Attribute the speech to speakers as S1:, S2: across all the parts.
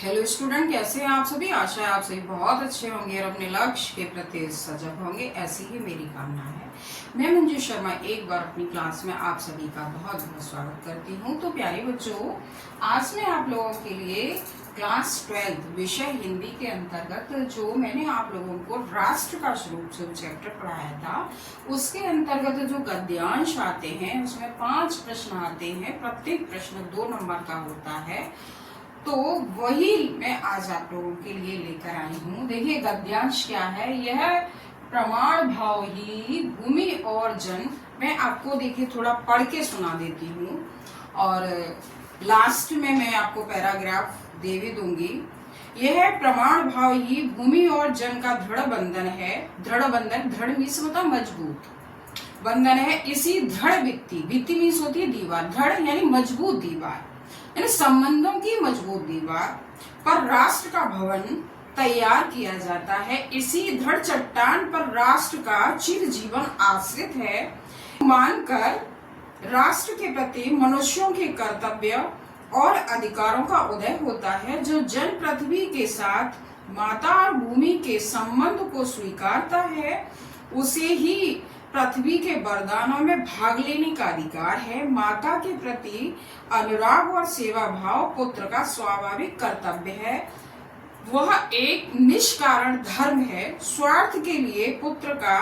S1: Hello student, कैसे हैं आप सभी। आशा है आप सभी बहुत अच्छे होंगे और अपने लक्ष्य के प्रति सजग होंगे, ऐसी ही मेरी कामना है। मैं मंजू शर्मा एक बार अपनी क्लास में आप सभी का बहुत बहुत स्वागत करती हूं। तो प्यारे बच्चों, आज मैं आप लोगों के लिए क्लास 12 विषय हिंदी के अंतर्गत जो मैंने आप लोगों को राष्ट्र का स्वरूप से चैप्टर पढ़ाया था, उसके अंतर्गत जो गद्यांश आते हैं उसमें 5 प्रश्न आते हैं। प्रत्येक प्रश्न 2 नंबर का होता है। तो वही मैं आज आप लोगों के लिए लेकर आई हूँ। देखिए गद्यांश क्या है। यह प्रमाण भाव ही भूमि और जन। मैं आपको देखिए थोड़ा पढ़ के सुना देती हूँ और लास्ट में मैं आपको पैराग्राफ दे भी दूंगी। यह प्रमाण भाव ही भूमि और जन का दृढ़ बंधन है। दृढ़ बंधन, दृढ़ मीन्स होता मजबूत बंधन है। इसी दृढ़ भित्ति मीन्स होती है दीवार, दृढ़ यानी मजबूत दीवार, यानी संबंधों की मजबूत दीवार पर राष्ट्र का भवन तैयार किया जाता है। इसी दृढ़ चट्टान पर राष्ट्र का चिरजीवन आश्रित है। मानकर राष्ट्र के प्रति मनुष्यों के कर्तव्य और अधिकारों का उदय होता है। जो जन पृथ्वी के साथ माता और भूमि के संबंध को स्वीकारता है, उसे ही पृथ्वी के वरदानों में भाग लेने का अधिकार है। माता के प्रति अनुराग और सेवा भाव पुत्र का स्वाभाविक कर्तव्य है। वह एक निष्कारण धर्म है। स्वार्थ के लिए पुत्र का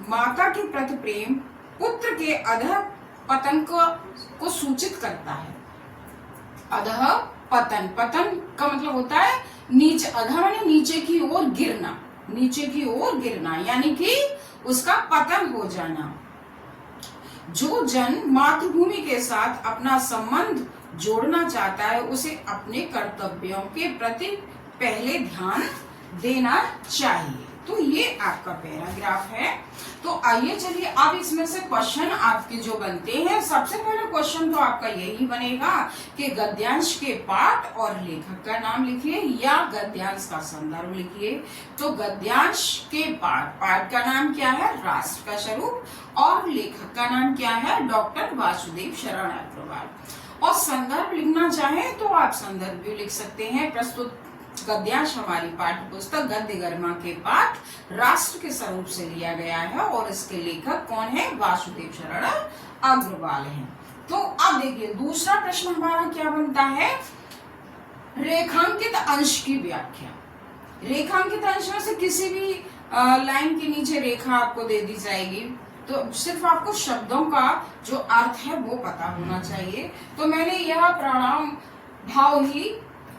S1: माता के प्रति प्रेम पुत्र के अधः पतन को सूचित करता है। अधः पतन, पतन का मतलब होता है नीचे, अधः यानी नीचे की ओर गिरना, नीचे की ओर गिरना यानी कि उसका पतन हो जाना। जो जन मातृभूमि के साथ अपना संबंध जोड़ना चाहता है, उसे अपने कर्तव्यों के प्रति पहले ध्यान देना चाहिए। तो ये आपका पैराग्राफ है। तो आइए चलिए अब इसमें से क्वेश्चन आपके जो बनते हैं। सबसे पहले क्वेश्चन तो आपका यही बनेगा कि गद्यांश के पाठ और लेखक का नाम लिखिए या गद्यांश का संदर्भ लिखिए। तो गद्यांश के पाठ का नाम क्या है? राष्ट्र का स्वरूप। और लेखक का नाम क्या है? डॉक्टर वासुदेव शरण अग्रवाल। और संदर्भ लिखना चाहे तो आप संदर्भ भी लिख सकते हैं। प्रस्तुत गद्यांश हमारी पाठ्य पुस्तक गद्य गरिमा के पाठ राष्ट्र के स्वरूप से लिया गया है और इसके लेखक कौन है? वासुदेव शरण अग्रवाल हैं। तो अब देखिए दूसरा प्रश्न हमारा क्या बनता है? रेखांकित अंश की व्याख्या। रेखांकित अंश में से किसी भी लाइन के नीचे रेखा आपको दे दी जाएगी, तो सिर्फ आपको शब्दों का जो अर्थ है वो पता होना चाहिए। तो मैंने यह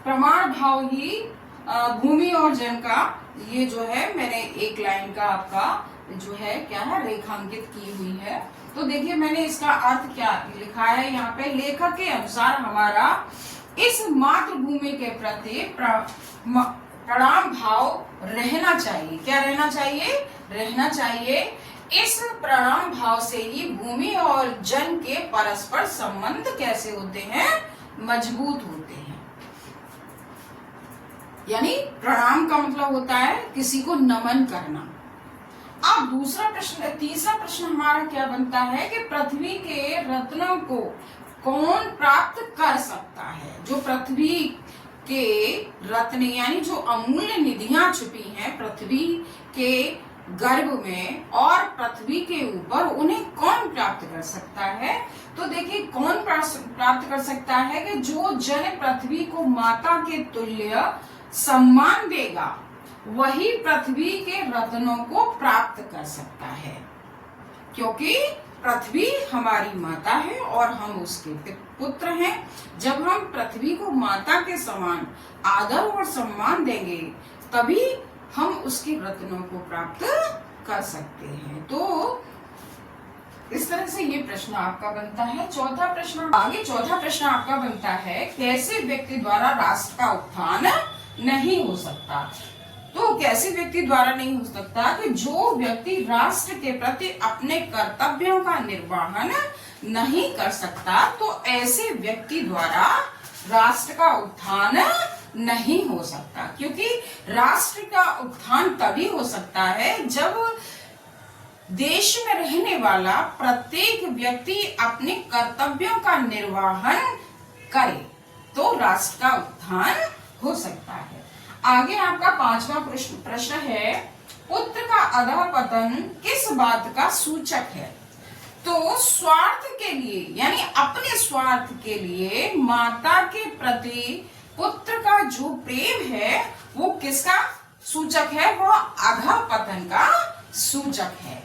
S1: प्रमाण भाव ही भूमि और जन का, ये जो है मैंने एक लाइन का आपका जो है क्या है रेखांकित की हुई है। तो देखिए मैंने इसका अर्थ क्या लिखा है यहाँ पे। लेखक के अनुसार हमारा इस मातृभूमि के प्रति प्रणाम भाव रहना चाहिए। क्या रहना चाहिए? रहना चाहिए। इस प्रणाम भाव से ही भूमि और जन के परस्पर संबंध कैसे होते हैं? मजबूत होते हैं। यानी प्रणाम का मतलब होता है किसी को नमन करना। अब तीसरा प्रश्न हमारा क्या बनता है कि पृथ्वी के रत्नों को कौन प्राप्त कर सकता है? जो पृथ्वी के रत्न यानी जो अमूल्य निधियां छुपी हैं पृथ्वी के गर्भ में और पृथ्वी के ऊपर, उन्हें कौन प्राप्त कर सकता है? तो देखिए कौन प्राप्त कर सकता है कि जो जन पृथ्वी को माता के तुल्य सम्मान देगा, वही पृथ्वी के रत्नों को प्राप्त कर सकता है। क्योंकि पृथ्वी हमारी माता है और हम उसके पुत्र हैं। जब हम पृथ्वी को माता के समान आदर और सम्मान देंगे, तभी हम उसके रत्नों को प्राप्त कर सकते हैं। तो इस तरह से ये प्रश्न आपका बनता है। चौथा प्रश्न आपका बनता है, कैसे व्यक्ति द्वारा राष्ट्र का उत्थान नहीं हो सकता? तो कैसे व्यक्ति द्वारा नहीं हो सकता कि जो व्यक्ति राष्ट्र के प्रति अपने कर्तव्यों का निर्वहन नहीं कर सकता, तो ऐसे व्यक्ति द्वारा राष्ट्र का उत्थान नहीं हो सकता। क्योंकि राष्ट्र का उत्थान तभी हो सकता है जब देश में रहने वाला प्रत्येक व्यक्ति अपने कर्तव्यों का निर्वहन करे, तो राष्ट्र का उत्थान हो सकता आगे आपका 5वां प्रश्न है, पुत्र का अधःपतन किस बात का सूचक है? तो स्वार्थ के लिए यानी अपने स्वार्थ के लिए माता के प्रति पुत्र का जो प्रेम है वो किसका सूचक है? वो अधःपतन का सूचक है।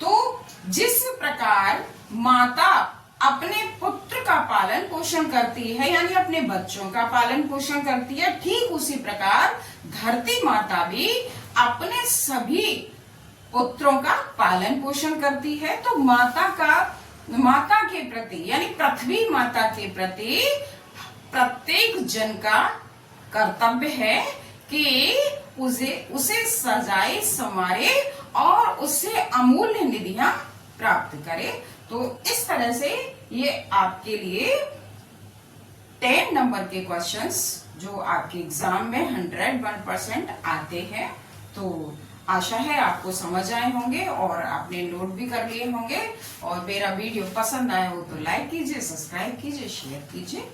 S1: तो जिस प्रकार माता अपने पुत्र का पालन पोषण करती है यानी अपने बच्चों का पालन पोषण करती है, ठीक उसी प्रकार धरती माता भी अपने सभी पुत्रों का पालन पोषण करती है। तो माता के प्रति यानी पृथ्वी माता के प्रति प्रत्येक जन का कर्तव्य है कि उसे सजाए संवारे और उससे अमूल्य निधियां प्राप्त करे। तो इस तरह से ये आपके लिए 10 नंबर के क्वेश्चंस जो आपके एग्जाम में 101% आते हैं। तो आशा है आपको समझ आए होंगे और आपने नोट भी कर लिए होंगे। और मेरा वीडियो पसंद आया हो तो लाइक कीजिए, सब्सक्राइब कीजिए, शेयर कीजिए।